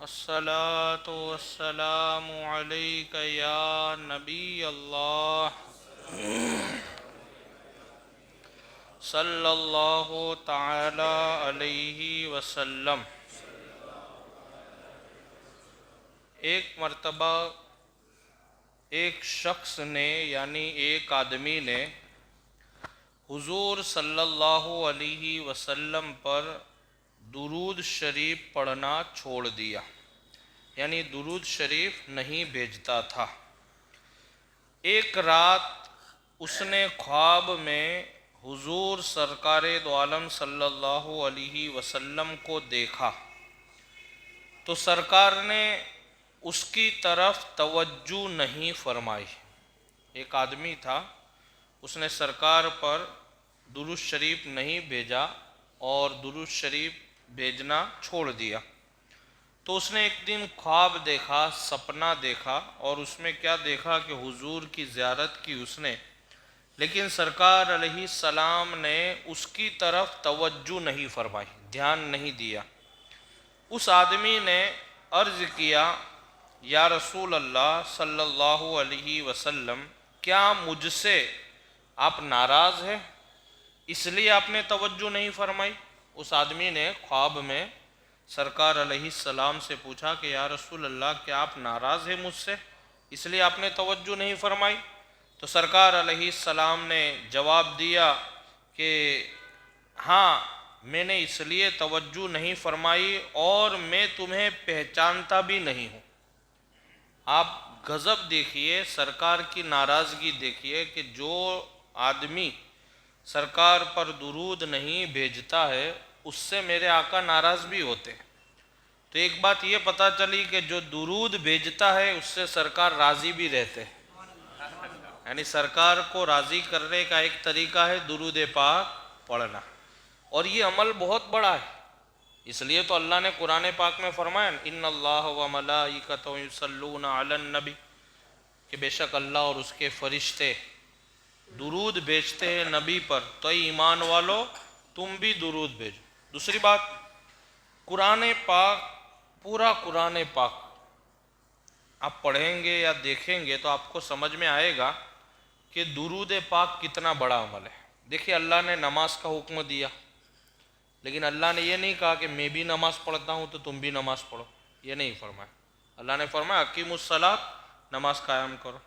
الصلاة والسلام عليك يا نبي الله صلی اللہ تعالی علیہ وسلم۔ ایک مرتبہ ایک شخص نے یعنی ایک آدمی نے حضور صلی اللہ علیہ وسلم پر درود شریف پڑھنا چھوڑ دیا، یعنی درود شریف نہیں بھیجتا تھا۔ ایک رات اس نے خواب میں حضور سرکار دو عالم صلی اللہ علیہ وسلم کو دیکھا تو سرکار نے اس کی طرف توجہ نہیں فرمائی۔ ایک آدمی تھا، اس نے سرکار پر درود شریف نہیں بھیجا اور درود شریف بھیجنا چھوڑ دیا۔ تو اس نے ایک دن خواب دیکھا، سپنا دیکھا، اور اس میں کیا دیکھا کہ حضور کی زیارت کی اس نے، لیکن سرکار علیہ السلام نے اس کی طرف توجہ نہیں فرمائی، دھیان نہیں دیا۔ اس آدمی نے عرض کیا، یا رسول اللہ صلی اللہ علیہ وسلم، کیا مجھ سے آپ ناراض ہیں؟ اس لیے آپ نے توجہ نہیں فرمائی؟ اس آدمی نے خواب میں سرکار علیہ السلام سے پوچھا کہ یا رسول اللہ، کیا آپ ناراض ہیں مجھ سے؟ اس لیے آپ نے توجہ نہیں فرمائی؟ تو سرکار علیہ السلام نے جواب دیا کہ ہاں، میں نے اس لیے توجہ نہیں فرمائی اور میں تمہیں پہچانتا بھی نہیں ہوں۔ آپ غضب دیکھیے، سرکار کی ناراضگی دیکھیے کہ جو آدمی سرکار پر درود نہیں بھیجتا ہے اس سے میرے آقا ناراض بھی ہوتے ہیں۔ تو ایک بات یہ پتہ چلی کہ جو درود بھیجتا ہے اس سے سرکار راضی بھی رہتے ہیں، یعنی سرکار کو راضی کرنے کا ایک طریقہ ہے درود پاک پڑھنا، اور یہ عمل بہت بڑا ہے۔ اس لیے تو اللہ نے قرآن پاک میں فرمایا، ان اللہ و ملائکتہ یصلون علی النبی، کہ بے شک اللہ اور اس کے فرشتے درود بھیجتے ہیں نبی پر، تو اے ایمان والو تم بھی درود بھیجو۔ دوسری بات، قرآن پاک، پورا قرآن پاک آپ پڑھیں گے یا دیکھیں گے تو آپ کو سمجھ میں آئے گا کہ درود پاک کتنا بڑا عمل ہے۔ دیکھیے، اللہ نے نماز کا حکم دیا، لیکن اللہ نے یہ نہیں کہا کہ میں بھی نماز پڑھتا ہوں تو تم بھی نماز پڑھو، یہ نہیں فرمایا۔ اللہ نے فرمایا اقیموا الصلاۃ، نماز قائم کرو۔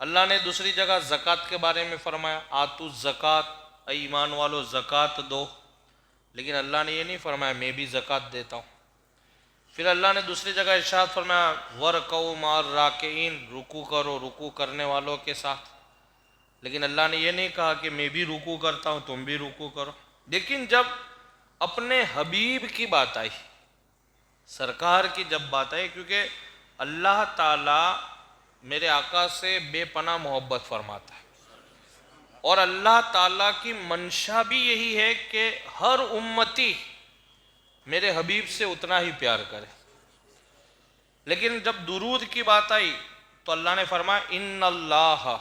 اللہ نے دوسری جگہ زکوٰۃ کے بارے میں فرمایا، آتوا الزکوٰۃ، اے ایمان والو زکوٰۃ دو، لیکن اللہ نے یہ نہیں فرمایا میں بھی زکوٰۃ دیتا ہوں۔ پھر اللہ نے دوسری جگہ ارشاد فرمایا وَارْكَعُوا مَعَ الرَّاكِعِينَ، رکوع کرو رکوع کرنے والوں کے ساتھ، لیکن اللہ نے یہ نہیں کہا کہ میں بھی رکوع کرتا ہوں تم بھی رکوع کرو۔ لیکن جب اپنے حبیب کی بات آئی، سرکار کی جب بات آئی، کیونکہ اللہ تعالیٰ میرے آقا سے بے پناہ محبت فرماتا ہے، اور اللہ تعالیٰ کی منشا بھی یہی ہے کہ ہر امتی میرے حبیب سے اتنا ہی پیار کرے۔ لیکن جب درود کی بات آئی تو اللہ نے فرمایا ان اللہ،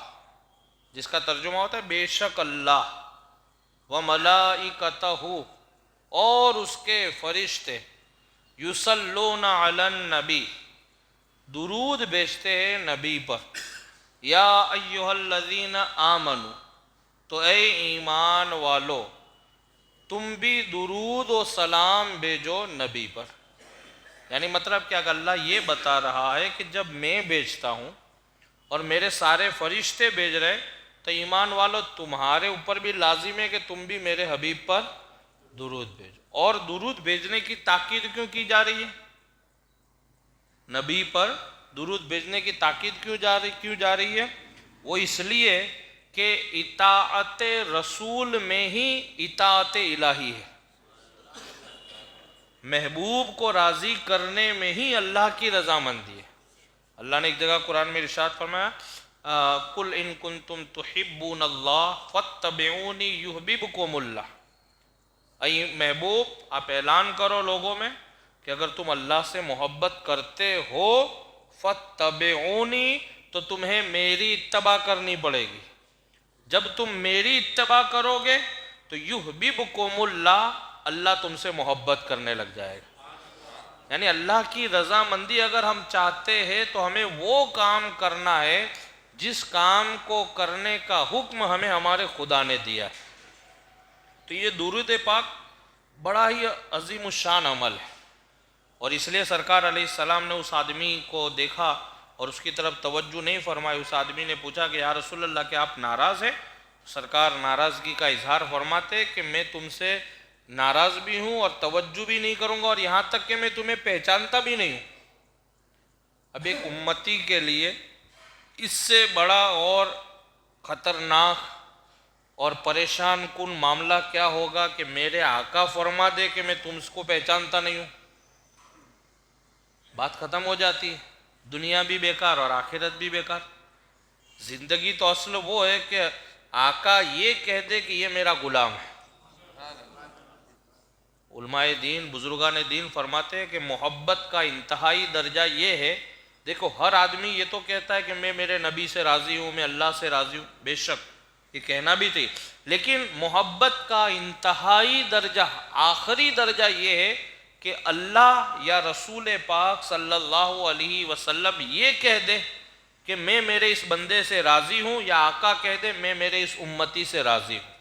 جس کا ترجمہ ہوتا ہے بے شک اللہ، وملائکتہ، اور اس کے فرشتے، یصلون علی النبی، درود بھیجتے ہیں نبی پر، یا ایہا الذین آمنوا، تو اے ایمان والو تم بھی درود و سلام بھیجو نبی پر۔ یعنی مطلب کیا کہ اللہ یہ بتا رہا ہے کہ جب میں بھیجتا ہوں اور میرے سارے فرشتے بھیج رہے، تو ایمان والو تمہارے اوپر بھی لازم ہے کہ تم بھی میرے حبیب پر درود بھیجو۔ اور درود بھیجنے کی تاکید کیوں کی جا رہی ہے؟ نبی پر درود بھیجنے کی تاکید کیوں جا رہی ہے؟ وہ اس لیے کہ اطاعت رسول میں ہی اطاعت الہی ہے، محبوب کو راضی کرنے میں ہی اللہ کی رضامندی ہے۔ اللہ نے ایک جگہ قرآن میں ارشاد فرمایا قُلْ إِن كُنتُمْ تُحِبُّونَ اللَّهَ فَاتَّبِعُونِي يُحْبِبْكُمُ اللَّهُ، اے محبوب آپ اعلان کرو لوگوں میں کہ اگر تم اللہ سے محبت کرتے ہو فَاتَّبِعُونِي، تو تمہیں میری اتباع کرنی پڑے گی۔ جب تم میری اتباع کرو گے تو یحببکم اللہ، اللہ تم سے محبت کرنے لگ جائے گا۔ یعنی اللہ کی رضامندی اگر ہم چاہتے ہیں تو ہمیں وہ کام کرنا ہے جس کام کو کرنے کا حکم ہمیں ہمارے خدا نے دیا ہے۔ تو یہ درود پاک بڑا ہی عظیم الشان عمل ہے، اور اس لیے سرکار علیہ السلام نے اس آدمی کو دیکھا اور اس کی طرف توجہ نہیں فرمائی۔ اس آدمی نے پوچھا کہ یا رسول اللہ کیا آپ ناراض ہیں؟ سرکار ناراضگی کا اظہار فرماتے کہ میں تم سے ناراض بھی ہوں اور توجہ بھی نہیں کروں گا، اور یہاں تک کہ میں تمہیں پہچانتا بھی نہیں ہوں۔ اب ایک امتی کے لیے اس سے بڑا اور خطرناک اور پریشان کن معاملہ کیا ہوگا کہ میرے آقا فرما دے کہ میں تم کو پہچانتا نہیں ہوں؟ بات ختم ہو جاتی ہے، دنیا بھی بیکار اور آخرت بھی بیکار۔ زندگی تو اصل وہ ہے کہ آقا یہ کہہ دے کہ یہ میرا غلام ہے۔ علماء دین، بزرگان دین فرماتے ہیں کہ محبت کا انتہائی درجہ یہ ہے، دیکھو ہر آدمی یہ تو کہتا ہے کہ میں میرے نبی سے راضی ہوں، میں اللہ سے راضی ہوں، بے شک یہ کہنا بھی تھی، لیکن محبت کا انتہائی درجہ، آخری درجہ یہ ہے کہ اللہ یا رسول پاک صلی اللہ علیہ وسلم یہ کہہ دے کہ میں میرے اس بندے سے راضی ہوں، یا آقا کہہ دے میں میرے اس امتی سے راضی ہوں۔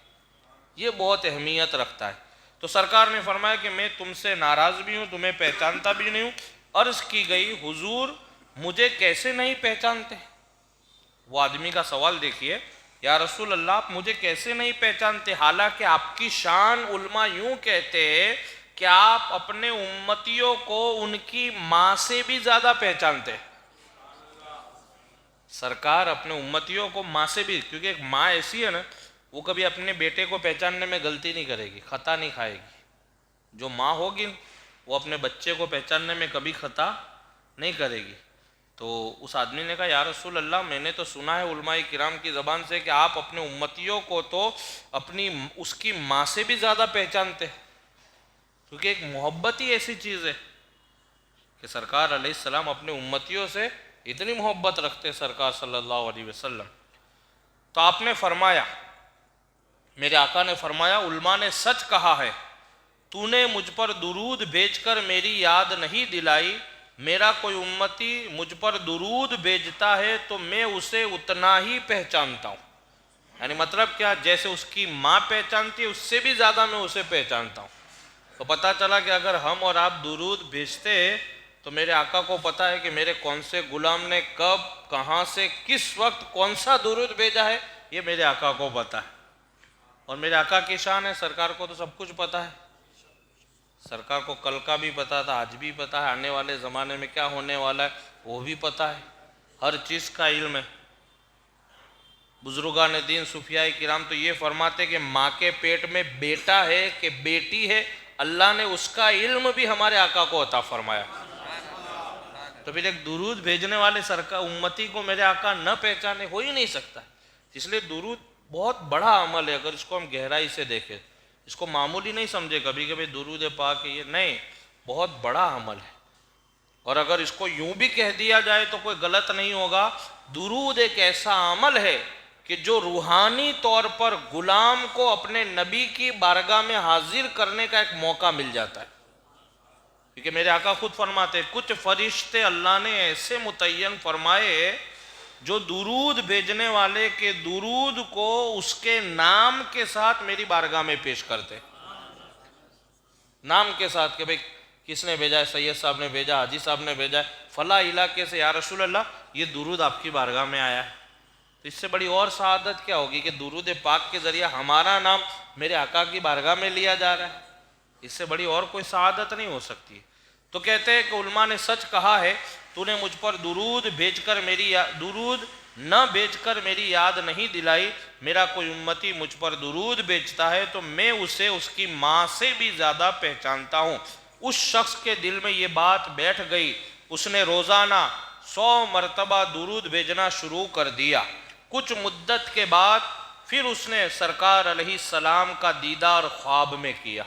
یہ بہت اہمیت رکھتا ہے۔ تو سرکار نے فرمایا کہ میں تم سے ناراض بھی ہوں، تمہیں پہچانتا بھی نہیں ہوں۔ عرض کی گئی حضور مجھے کیسے نہیں پہچانتے؟ وہ آدمی کا سوال دیکھیے، یا رسول اللہ آپ مجھے کیسے نہیں پہچانتے؟ حالانکہ آپ کی شان علماء یوں کہتے ہیں کہ آپ اپنے امتیوں کو ان کی ماں سے بھی زیادہ پہچانتے ہیں۔ سرکار اپنے امتیوں کو ماں سے بھی، کیونکہ ایک ماں ایسی ہے نا، وہ کبھی اپنے بیٹے کو پہچاننے میں غلطی نہیں کرے گی، خطا نہیں کھائے گی۔ جو ماں ہوگی وہ اپنے بچے کو پہچاننے میں کبھی خطا نہیں کرے گی۔ تو اس آدمی نے کہا یا رسول اللہ میں نے تو سنا ہے علماء کرام کی زبان سے کہ آپ اپنے امتیوں کو تو اپنی اس کی ماں سے بھی زیادہ پہچانتے ہیں، کیونکہ ایک محبت ہی ایسی چیز ہے کہ سرکار علیہ السلام اپنے امتیوں سے اتنی محبت رکھتے سرکار صلی اللہ علیہ وسلم۔ تو آپ نے فرمایا، میرے آقا نے فرمایا علماء نے سچ کہا ہے، تو نے مجھ پر درود بھیج کر میری یاد نہیں دلائی، میرا کوئی امتی مجھ پر درود بھیجتا ہے تو میں اسے اتنا ہی پہچانتا ہوں۔ یعنی مطلب کیا؟ جیسے اس کی ماں پہچانتی ہے اس سے بھی زیادہ میں اسے پہچانتا ہوں۔ تو پتہ چلا کہ اگر ہم اور آپ درود بھیجتے ہیں تو میرے آقا کو پتہ ہے کہ میرے کون سے غلام نے کب، کہاں سے، کس وقت کون سا درود بھیجا ہے، یہ میرے آقا کو پتہ ہے۔ اور میرے آقا کی شان ہے، سرکار کو تو سب کچھ پتہ ہے۔ سرکار کو کل کا بھی پتہ تھا، آج بھی پتہ ہے، آنے والے زمانے میں کیا ہونے والا ہے وہ بھی پتہ ہے، ہر چیز کا علم ہے۔ بزرگان دین صوفیاء کرام تو یہ فرماتے کہ ماں کے پیٹ میں بیٹا ہے کہ بیٹی ہے، اللہ نے اس کا علم بھی ہمارے آقا کو عطا فرمایا۔ تو پھر ایک درود بھیجنے والے سرکار امتی کو میرے آقا نہ پہچانے ہو ہی نہیں سکتا۔ اس لیے درود بہت بڑا عمل ہے، اگر اس کو ہم گہرائی سے دیکھیں، اس کو معمولی نہیں سمجھے کبھی کبھی درود پاک ہے یہ نہیں، بہت بڑا عمل ہے۔ اور اگر اس کو یوں بھی کہہ دیا جائے تو کوئی غلط نہیں ہوگا، درود ایک ایسا عمل ہے کہ جو روحانی طور پر غلام کو اپنے نبی کی بارگاہ میں حاضر کرنے کا ایک موقع مل جاتا ہے۔ کیونکہ میرے آقا خود فرماتے ہیں کچھ فرشتے اللہ نے ایسے متعین فرمائے جو درود بھیجنے والے کے درود کو اس کے نام کے ساتھ میری بارگاہ میں پیش کرتے، نام کے ساتھ کہ بھئی کس نے بھیجا ہے، سید صاحب نے بھیجا، حاجی صاحب نے بھیجا ہے، فلاں علاقے سے، یا رسول اللہ یہ درود آپ کی بارگاہ میں آیا ہے۔ تو اس سے بڑی اور سعادت کیا ہوگی کہ درود پاک کے ذریعہ ہمارا نام میرے آقا کی بارگاہ میں لیا جا رہا ہے، اس سے بڑی اور کوئی سعادت نہیں ہو سکتی۔ تو کہتے ہیں کہ علماء نے سچ کہا ہے، تو نے مجھ پر درود نہ بھیج کر میری یاد نہیں دلائی، میرا کوئی امتی مجھ پر درود بھیجتا ہے تو میں اسے اس کی ماں سے بھی زیادہ پہچانتا ہوں۔ اس شخص کے دل میں یہ بات بیٹھ گئی، اس نے روزانہ 100 مرتبہ درود بھیجنا شروع کر دیا۔ کچھ مدت کے بعد پھر اس نے سرکار علیہ السلام کا دیدار خواب میں کیا۔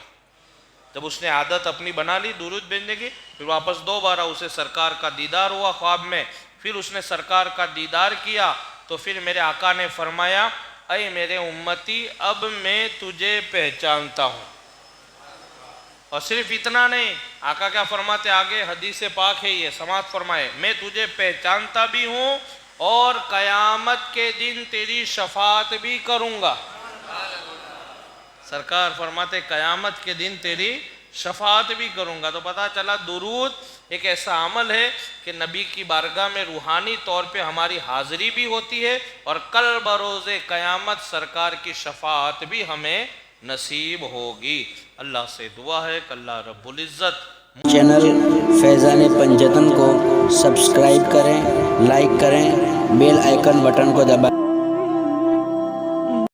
جب اس نے عادت اپنی بنا لی درود بھیجنے کی، پھر واپس دوبارہ اسے سرکار کا دیدار ہوا خواب میں، پھر اس نے سرکار کا دیدار کیا تو پھر میرے آقا نے فرمایا اے میرے امتی اب میں تجھے پہچانتا ہوں۔ اور صرف اتنا نہیں، آقا کیا فرماتے آگے، حدیث پاک ہے یہ، سماعت فرمائے، میں تجھے پہچانتا بھی ہوں اور قیامت کے دن تیری شفاعت بھی کروں گا۔ سرکار فرماتے قیامت کے دن تیری شفاعت بھی کروں گا۔ تو پتہ چلا درود ایک ایسا عمل ہے کہ نبی کی بارگاہ میں روحانی طور پہ ہماری حاضری بھی ہوتی ہے، اور کل بروز قیامت سرکار کی شفاعت بھی ہمیں نصیب ہوگی۔ اللہ سے دعا ہے کہ اللہ رب العزت چینل فیضان پنجتن کو سبسکرائب کریں، لائک کریں، بیل آئیکن بٹن کو دبائیں۔